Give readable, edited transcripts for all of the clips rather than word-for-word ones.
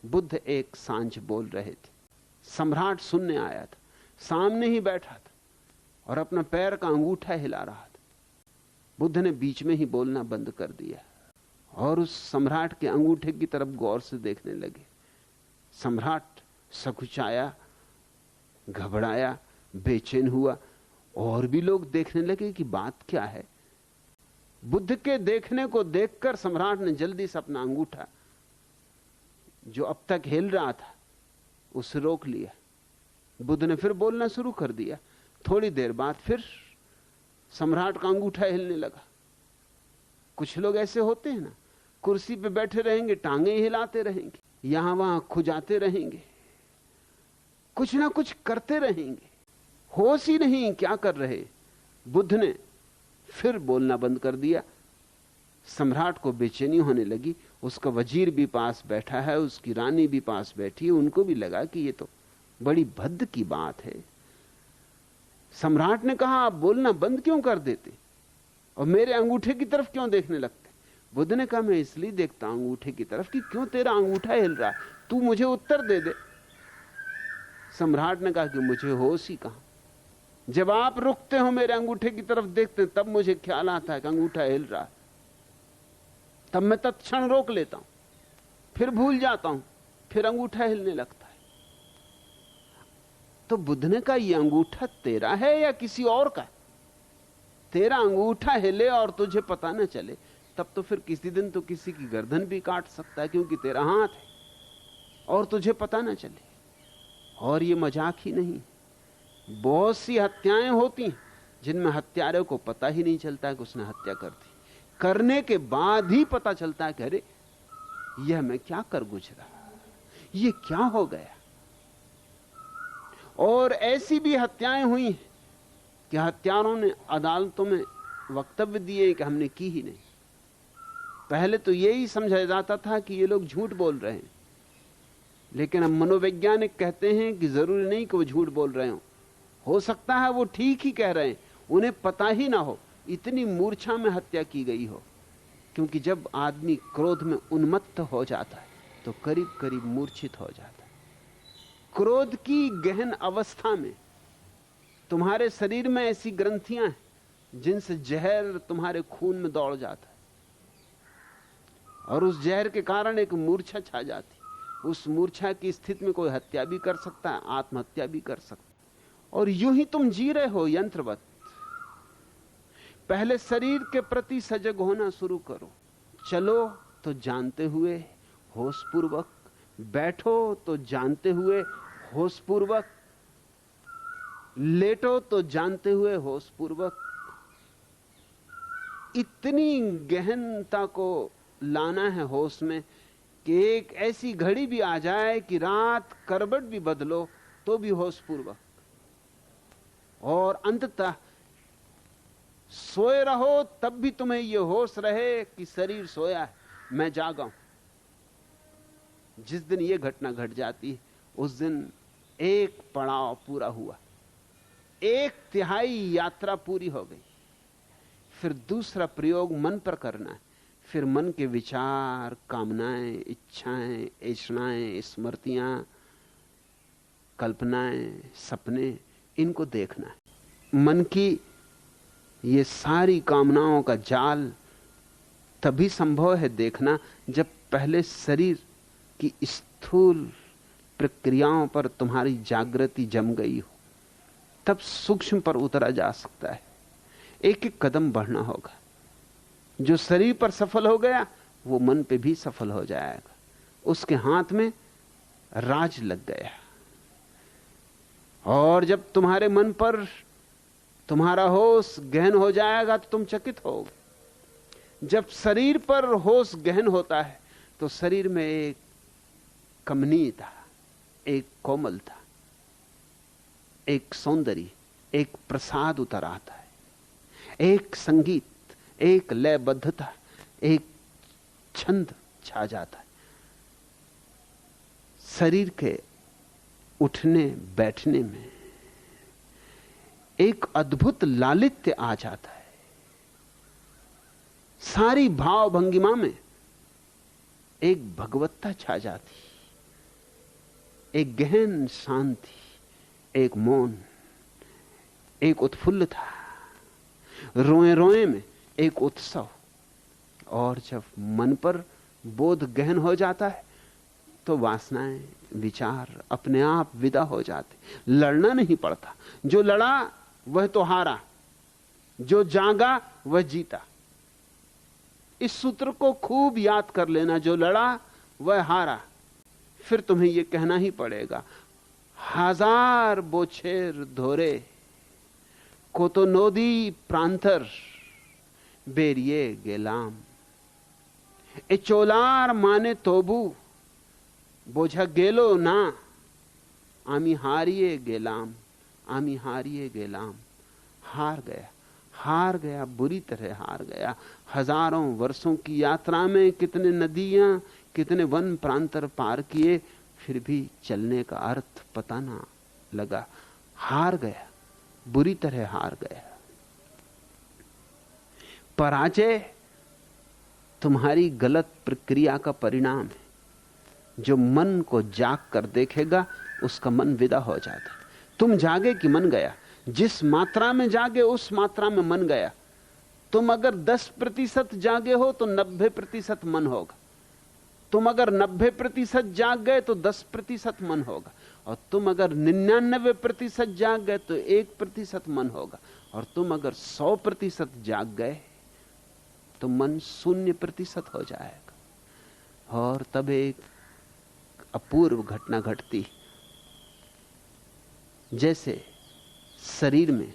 बुद्ध एक सांझ बोल रहे थे। सम्राट सुनने आया था, सामने ही बैठा था और अपना पैर का अंगूठा हिला रहा था। बुद्ध ने बीच में ही बोलना बंद कर दिया और उस सम्राट के अंगूठे की तरफ गौर से देखने लगे। सम्राट सकुचाया, घबराया, बेचैन हुआ और भी लोग देखने लगे कि बात क्या है। बुद्ध के देखने को देखकर सम्राट ने जल्दी से अपना अंगूठा जो अब तक हिल रहा था उसे रोक लिया। बुद्ध ने फिर बोलना शुरू कर दिया। थोड़ी देर बाद फिर सम्राट का अंगूठा हिलने लगा। कुछ लोग ऐसे होते हैं ना, कुर्सी पे बैठे रहेंगे, टांगे हिलाते रहेंगे, यहां वहां खुजाते रहेंगे, कुछ ना कुछ करते रहेंगे, होश ही नहीं क्या कर रहे। बुद्ध ने फिर बोलना बंद कर दिया। सम्राट को बेचैनी होने लगी। उसका वजीर भी पास बैठा है, उसकी रानी भी पास बैठी है। उनको भी लगा कि ये तो बड़ी भद्द की बात है। सम्राट ने कहा, आप बोलना बंद क्यों कर देते और मेरे अंगूठे की तरफ क्यों देखने लगते? बुद्ध ने कहा, मैं इसलिए देखता हूं अंगूठे की तरफ कि क्यों तेरा अंगूठा हिल रहा है, तू मुझे उत्तर दे दे। सम्राट ने कहा कि मुझे होश ही कहां, जब आप रुकते हो मेरे अंगूठे की तरफ देखते हैं तब मुझे ख्याल आता है कि अंगूठा हिल रहा है, तब मैं तत्क्षण रोक लेता हूं, फिर भूल जाता हूं, फिर अंगूठा हिलने लगता है। तो बुद्ध ने कहा, यह अंगूठा तेरा है या किसी और का? तेरा अंगूठा हिले और तुझे पता न चले, तब तो फिर किसी दिन तो किसी की गर्दन भी काट सकता है, क्योंकि तेरा हाथ है और तुझे पता न चले। और ये मजाक ही नहीं, बहुत सी हत्याएं होती हैं जिनमें हत्यारे को पता ही नहीं चलता है कि उसने हत्या कर दी। करने के बाद ही पता चलता है कि अरे यह मैं क्या कर गुजरा, ये क्या हो गया। और ऐसी भी हत्याएं हुई हैं कि हत्यारों ने अदालतों में वक्तव्य दिए कि हमने की ही नहीं। पहले तो यही समझा जाता था कि ये लोग झूठ बोल रहे हैं, लेकिन अब मनोवैज्ञानिक कहते हैं कि जरूरी नहीं कि वो झूठ बोल रहे हो सकता है वो ठीक ही कह रहे हैं, उन्हें पता ही ना हो, इतनी मूर्छा में हत्या की गई हो। क्योंकि जब आदमी क्रोध में उन्मत्त हो जाता है तो करीब करीब मूर्छित हो जाता है। क्रोध की गहन अवस्था में तुम्हारे शरीर में ऐसी ग्रंथियां हैं जिनसे जहर तुम्हारे खून में दौड़ जाता है और उस जहर के कारण एक मूर्छा छा जाती। उस मूर्छा की स्थिति में कोई हत्या भी कर सकता है, आत्महत्या भी कर सकता है। और यूं ही तुम जी रहे हो यंत्रवत। पहले शरीर के प्रति सजग होना शुरू करो। चलो तो जानते हुए होशपूर्वक, बैठो तो जानते हुए होशपूर्वक, लेटो तो जानते हुए होशपूर्वक। इतनी गहनता को लाना है होश में कि एक ऐसी घड़ी भी आ जाए कि रात करवट भी बदलो तो भी होशपूर्वक, और अंततः सोए रहो तब भी तुम्हें यह होश रहे कि शरीर सोया है, मैं जागा हूं। जिस दिन यह घटना घट जाती है उस दिन एक पड़ाव पूरा हुआ, 1/3 यात्रा पूरी हो गई। फिर दूसरा प्रयोग मन पर करना है। फिर मन के विचार, कामनाएं, इच्छाएं, ऐषणाएं, स्मृतियां, कल्पनाएं, सपने, इनको देखना है। मन की ये सारी कामनाओं का जाल तभी संभव है देखना जब पहले शरीर की स्थूल प्रक्रियाओं पर तुम्हारी जागृति जम गई हो, तब सूक्ष्म पर उतरा जा सकता है। एक एक कदम बढ़ना होगा। जो शरीर पर सफल हो गया वो मन पे भी सफल हो जाएगा। उसके हाथ में राज लग गया। और जब तुम्हारे मन पर तुम्हारा होश गहन हो जाएगा तो तुम चकित होगे। जब शरीर पर होश गहन होता है तो शरीर में एक कमनीयता, एक कोमलता, एक सौंदर्य, एक प्रसाद उतर आता है, एक संगीत, एक लयबद्धता, एक छंद छा जाता है। शरीर के उठने बैठने में एक अद्भुत लालित्य आ जाता है। सारी भाव भंगिमा में एक भगवत्ता छा जाती। एक गहन शांति, एक मौन, एक उत्फुल्लता, रोए रोए में एक उत्सव। और जब मन पर बोध गहन हो जाता है तो वासनाएं, विचार अपने आप विदा हो जाते। लड़ना नहीं पड़ता। जो लड़ा वह तो हारा, जो जागा वह जीता। इस सूत्र को खूब याद कर लेना, जो लड़ा वह हारा। फिर तुम्हें यह कहना ही पड़ेगा, हजार बोछेर धोरे को तो नोदी प्रांतर बेरिए गेलाम। ए चोलार माने तोबू बोझा गेलो ना, आमी हारिए गेलाम, आमी हारिए गेलाम। हार गया, हार गया, बुरी तरह हार गया। हजारों वर्षों की यात्रा में कितने नदियां, कितने वन प्रांतर पार किए, फिर भी चलने का अर्थ पता ना लगा। हार गया, बुरी तरह हार गया। पराजय तुम्हारी गलत प्रक्रिया का परिणाम है। जो मन को जाग कर देखेगा उसका मन विदा हो जाता है। तुम जागे कि मन गया? जिस मात्रा में जागे उस मात्रा में मन गया। तुम अगर 10% जागे हो तो 90% मन होगा। तुम अगर 90% जाग गए तो 10% मन होगा। और तुम अगर 99% जाग गए तो 1% मन होगा। और तुम अगर 100% जाग गए तो मन 0% हो जाएगा। और तब एक अपूर्व घटना घटती, जैसे शरीर में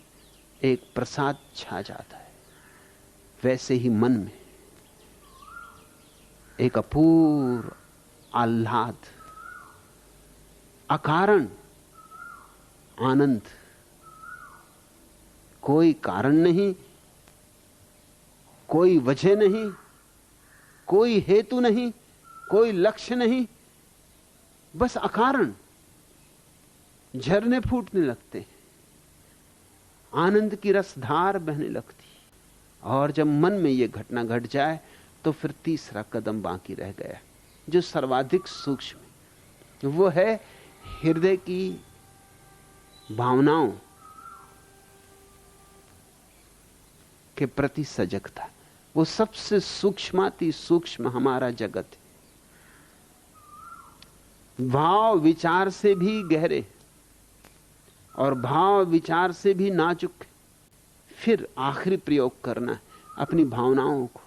एक प्रसाद छा जाता है, वैसे ही मन में एक अपूर्व आह्लाद, अकारण आनंद। कोई कारण नहीं, कोई वजह नहीं, कोई हेतु नहीं, कोई लक्ष्य नहीं, बस अकारण झरने फूटने लगते हैं, आनंद की रसधार बहने लगती। और जब मन में यह घटना घट जाए तो फिर तीसरा कदम बाकी रह गया, जो सर्वाधिक सूक्ष्म है। वो है हृदय की भावनाओं के प्रति सजगता। वो सबसे सूक्ष्माति सूक्ष्म हमारा जगत है। भाव विचार से भी गहरे और भाव विचार से भी नाजुक। फिर आखिरी प्रयोग करना है, अपनी भावनाओं को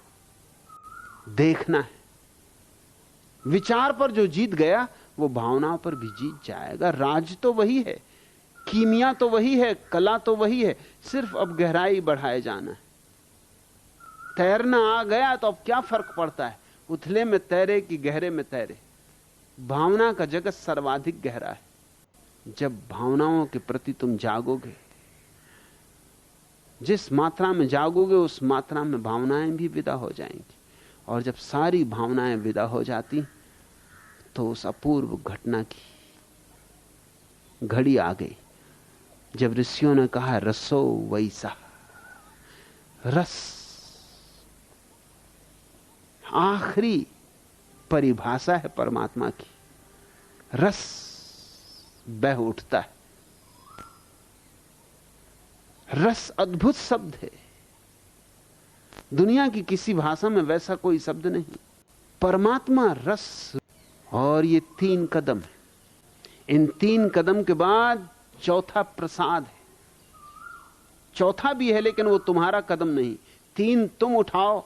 देखना है। विचार पर जो जीत गया वो भावनाओं पर भी जीत जाएगा। राज तो वही है, कीमिया तो वही है, कला तो वही है, सिर्फ अब गहराई बढ़ाए जाना है। तैरना आ गया तो अब क्या फर्क पड़ता है, उथले में तैरे कि गहरे में तैरे। भावना का जगत सर्वाधिक गहरा है। जब भावनाओं के प्रति तुम जागोगे, जिस मात्रा में जागोगे उस मात्रा में भावनाएं भी विदा हो जाएंगी। और जब सारी भावनाएं विदा हो जाती तो उस अपूर्व घटना की घड़ी आ गई, जब ऋषियों ने कहा रसो वैसा। रस आखिरी परिभाषा है परमात्मा की। रस बह उठता है। रस अद्भुत शब्द है, दुनिया की किसी भाषा में वैसा कोई शब्द नहीं। परमात्मा रस। और ये 3 कदम है। इन 3 कदम के बाद चौथा प्रसाद है। चौथा भी है लेकिन वो तुम्हारा कदम नहीं। 3 तुम उठाओ,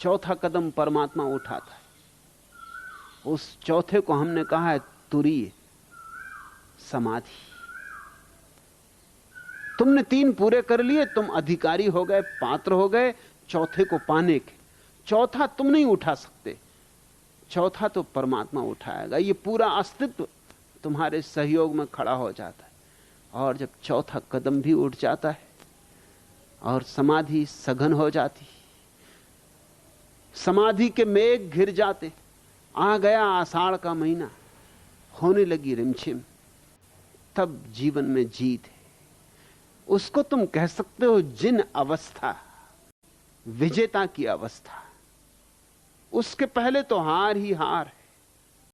चौथा कदम परमात्मा उठाता है। उस चौथे को हमने कहा है तुरीय समाधि। तुमने 3 पूरे कर लिए, तुम अधिकारी हो गए, पात्र हो गए चौथे को पाने के। चौथा तुम नहीं उठा सकते, चौथा तो परमात्मा उठाएगा। ये पूरा अस्तित्व तुम्हारे सहयोग में खड़ा हो जाता है। और जब चौथा कदम भी उठ जाता है और समाधि सघन हो जाती, समाधि के मेघ घिर जाते, आ गया आषाढ़ का महीना, होने लगी रिमझिम, तब जीवन में जीत है। उसको तुम कह सकते हो जिन अवस्था, विजेता की अवस्था। उसके पहले तो हार ही हार है।